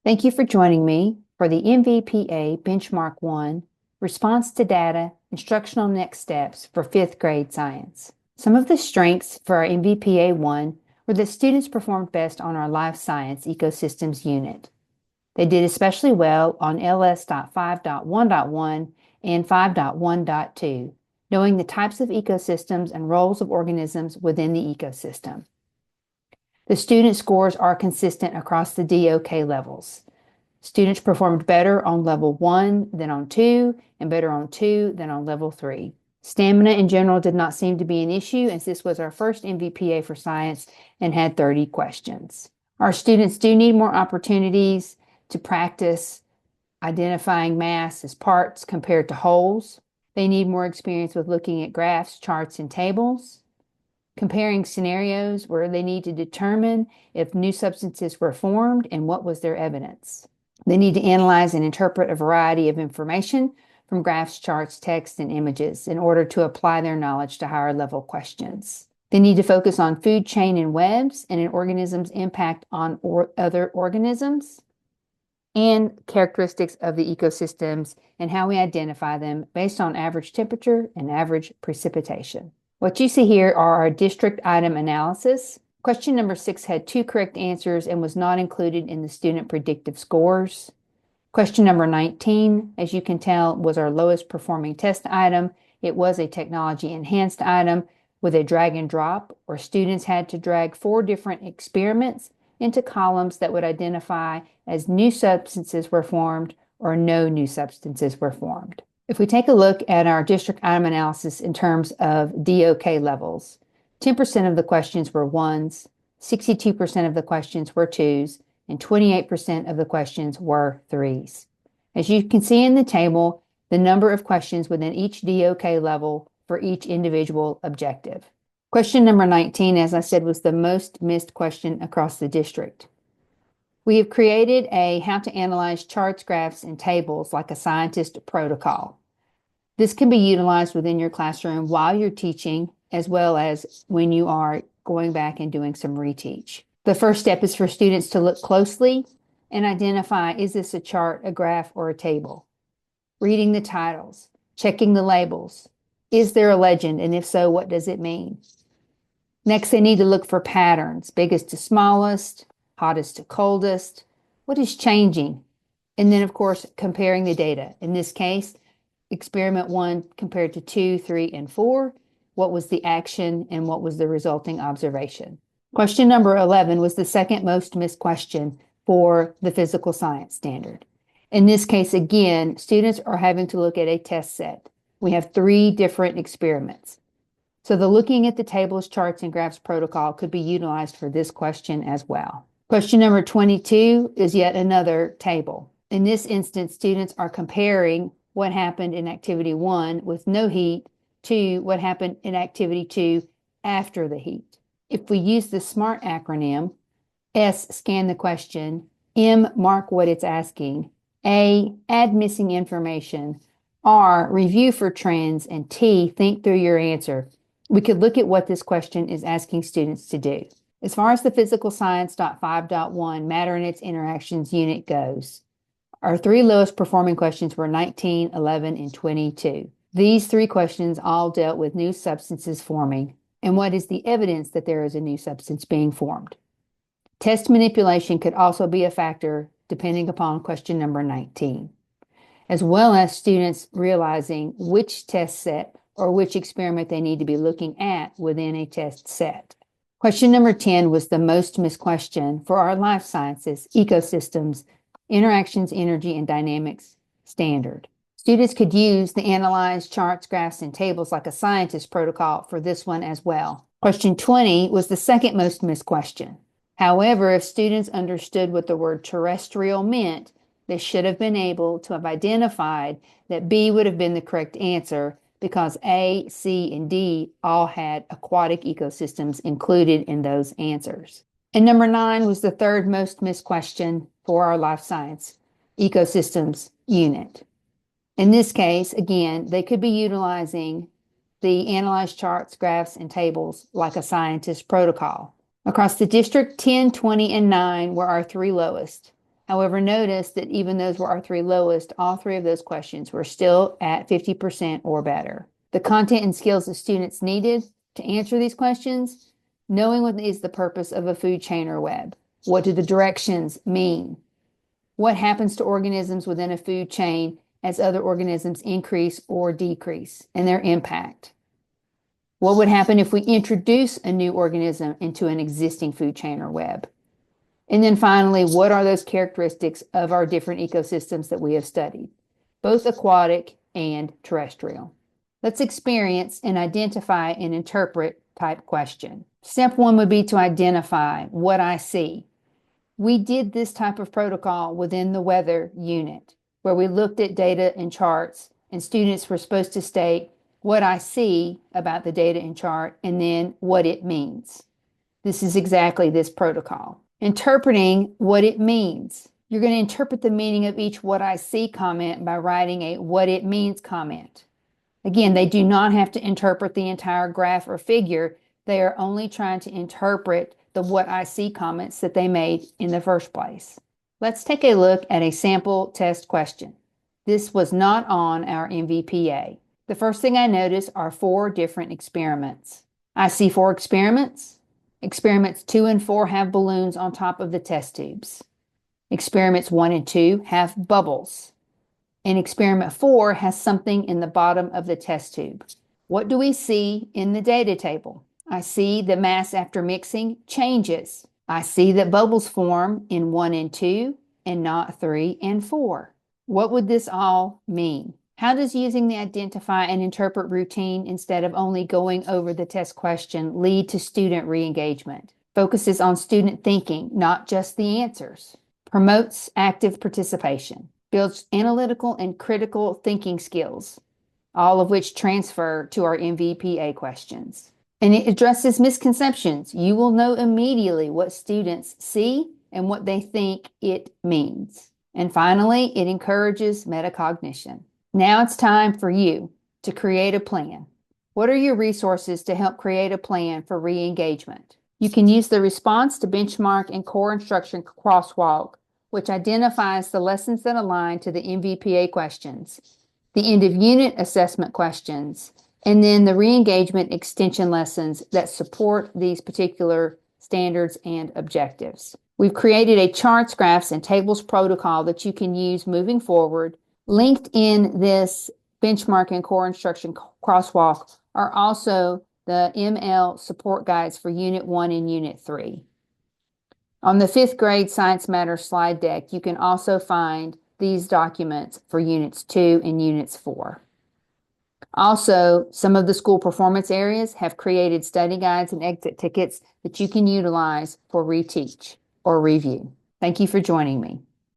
Thank you for joining me for the MVPA Benchmark 1 Response to Data Instructional Next Steps for 5th grade Science. Some of the strengths for our MVPA 1 were that students performed best on our Life Science Ecosystems unit. They did especially well on LS.5.1.1 and 5.1.2, knowing the types of ecosystems and roles of organisms within the ecosystem. The student scores are consistent across the DOK levels. Students performed better on level 1 than on 2, and better on 2 than on level 3. Stamina in general did not seem to be an issue, as this was our first MVPA for science and had 30 questions. Our students do need more opportunities to practice identifying mass as parts compared to wholes. They need more experience with looking at graphs, charts, and tables, comparing scenarios where they need to determine if new substances were formed and what was their evidence. They need to analyze and interpret a variety of information from graphs, charts, text, and images in order to apply their knowledge to higher level questions. They need to focus on food chain and webs and an organism's impact on other organisms, and characteristics of the ecosystems and how we identify them based on average temperature and average precipitation. What you see here are our district item analysis. Question number 6 had 2 correct answers and was not included in the student predictive scores. Question number 19, as you can tell, was our lowest performing test item. It was a technology enhanced item with a drag and drop, where students had to drag 4 different experiments into columns that would identify as new substances were formed or no new substances were formed. If we take a look at our district item analysis in terms of DOK levels, 10% of the questions were 1s, 62% of the questions were 2s, and 28% of the questions were 3s. As you can see in the table, the number of questions within each DOK level for each individual objective. Question number 19, as I said, was the most missed question across the district. We have created a how to analyze charts, graphs, and tables like a scientist protocol. This can be utilized within your classroom while you're teaching, as well as when you are going back and doing some reteach. The first step is for students to look closely and identify, is this a chart, a graph, or a table? Reading the titles, checking the labels. Is there a legend? And if so, what does it mean? Next, they need to look for patterns, biggest to smallest, hottest to coldest. What is changing? And then, of course, comparing the data. In this case, experiment 1 compared to 2, 3, and 4. What was the action and what was the resulting observation? Question number 11 was the second most missed question for the physical science standard. In this case, again, students are having to look at a test set. We have 3 different experiments. So the looking at the tables, charts, and graphs protocol could be utilized for this question as well. Question number 22 is yet another table. In this instance, students are comparing what happened in activity 1 with no heat to what happened in activity 2 after the heat. If we use the SMART acronym, S, scan the question, M, mark what it's asking, A, add missing information, R, review for trends, and T, think through your answer, we could look at what this question is asking students to do. As far as the Physical Science 5.1 Matter and its Interactions unit goes, our 3 lowest performing questions were 19, 11, and 22. These 3 questions all dealt with new substances forming and what is the evidence that there is a new substance being formed. Test manipulation could also be a factor depending upon question number 19, as well as students realizing which test set or which experiment they need to be looking at within a test set. Question number 10 was the most missed question for our life sciences, ecosystems, interactions, energy, and dynamics standard. Students could use the analyze charts, graphs, and tables like a scientist protocol for this one as well. Question 20 was the second most missed question. However, if students understood what the word terrestrial meant, they should have been able to have identified that B would have been the correct answer because A, C, and D all had aquatic ecosystems included in those answers. And number 9 was the third most missed question for our life science ecosystems unit. In this case, again, they could be utilizing the analyze charts, graphs, and tables like a scientist protocol. Across the district, 10, 20, and 9 were our 3 lowest. However, notice that even those were our three lowest, all three of those questions were still at 50% or better. The content and skills the students needed to answer these questions: knowing what is the purpose of a food chain or web. What do the directions mean? What happens to organisms within a food chain as other organisms increase or decrease, and their impact? What would happen if we introduce a new organism into an existing food chain or web? And then finally, what are those characteristics of our different ecosystems that we have studied, both aquatic and terrestrial? Let's experience and identify and interpret type question. Step one would be to identify what I see. We did this type of protocol within the weather unit, where we looked at data and charts, and students were supposed to state what I see about the data and chart, and then what it means. This is exactly this protocol. Interpreting what it means. You're going to interpret the meaning of each what I see comment by writing a what it means comment. Again, they do not have to interpret the entire graph or figure. They are only trying to interpret the what I see comments that they made in the first place. Let's take a look at a sample test question. This was not on our MVPA. The first thing I notice are 4 different experiments. I see 4 experiments. Experiments 2 and 4 have balloons on top of the test tubes. Experiments 1 and 2 have bubbles. And experiment 4 has something in the bottom of the test tube. What do we see in the data table? I see the mass after mixing changes. I see that bubbles form in 1 and 2 and not 3 and 4. What would this all mean? How does using the identify and interpret routine instead of only going over the test question lead to student re-engagement? Focuses on student thinking, not just the answers. Promotes active participation. Builds analytical and critical thinking skills, all of which transfer to our MVPA questions. And it addresses misconceptions. You will know immediately what students see and what they think it means. And finally, it encourages metacognition. Now it's time for you to create a plan. What are your resources to help create a plan for re-engagement? You can use the response to benchmark and core instruction crosswalk, which identifies the lessons that align to the MVPA questions, the end of unit assessment questions, and then the re-engagement extension lessons that support these particular standards and objectives. We've created a charts, graphs, and tables protocol that you can use moving forward. Linked in this benchmark and core instruction crosswalk are also the ML support guides for Unit 1 and Unit 3. On the 5th grade Science Matters slide deck, you can also find these documents for Units 2 and Units 4. Also, some of the school performance areas have created study guides and exit tickets that you can utilize for reteach or review. Thank you for joining me.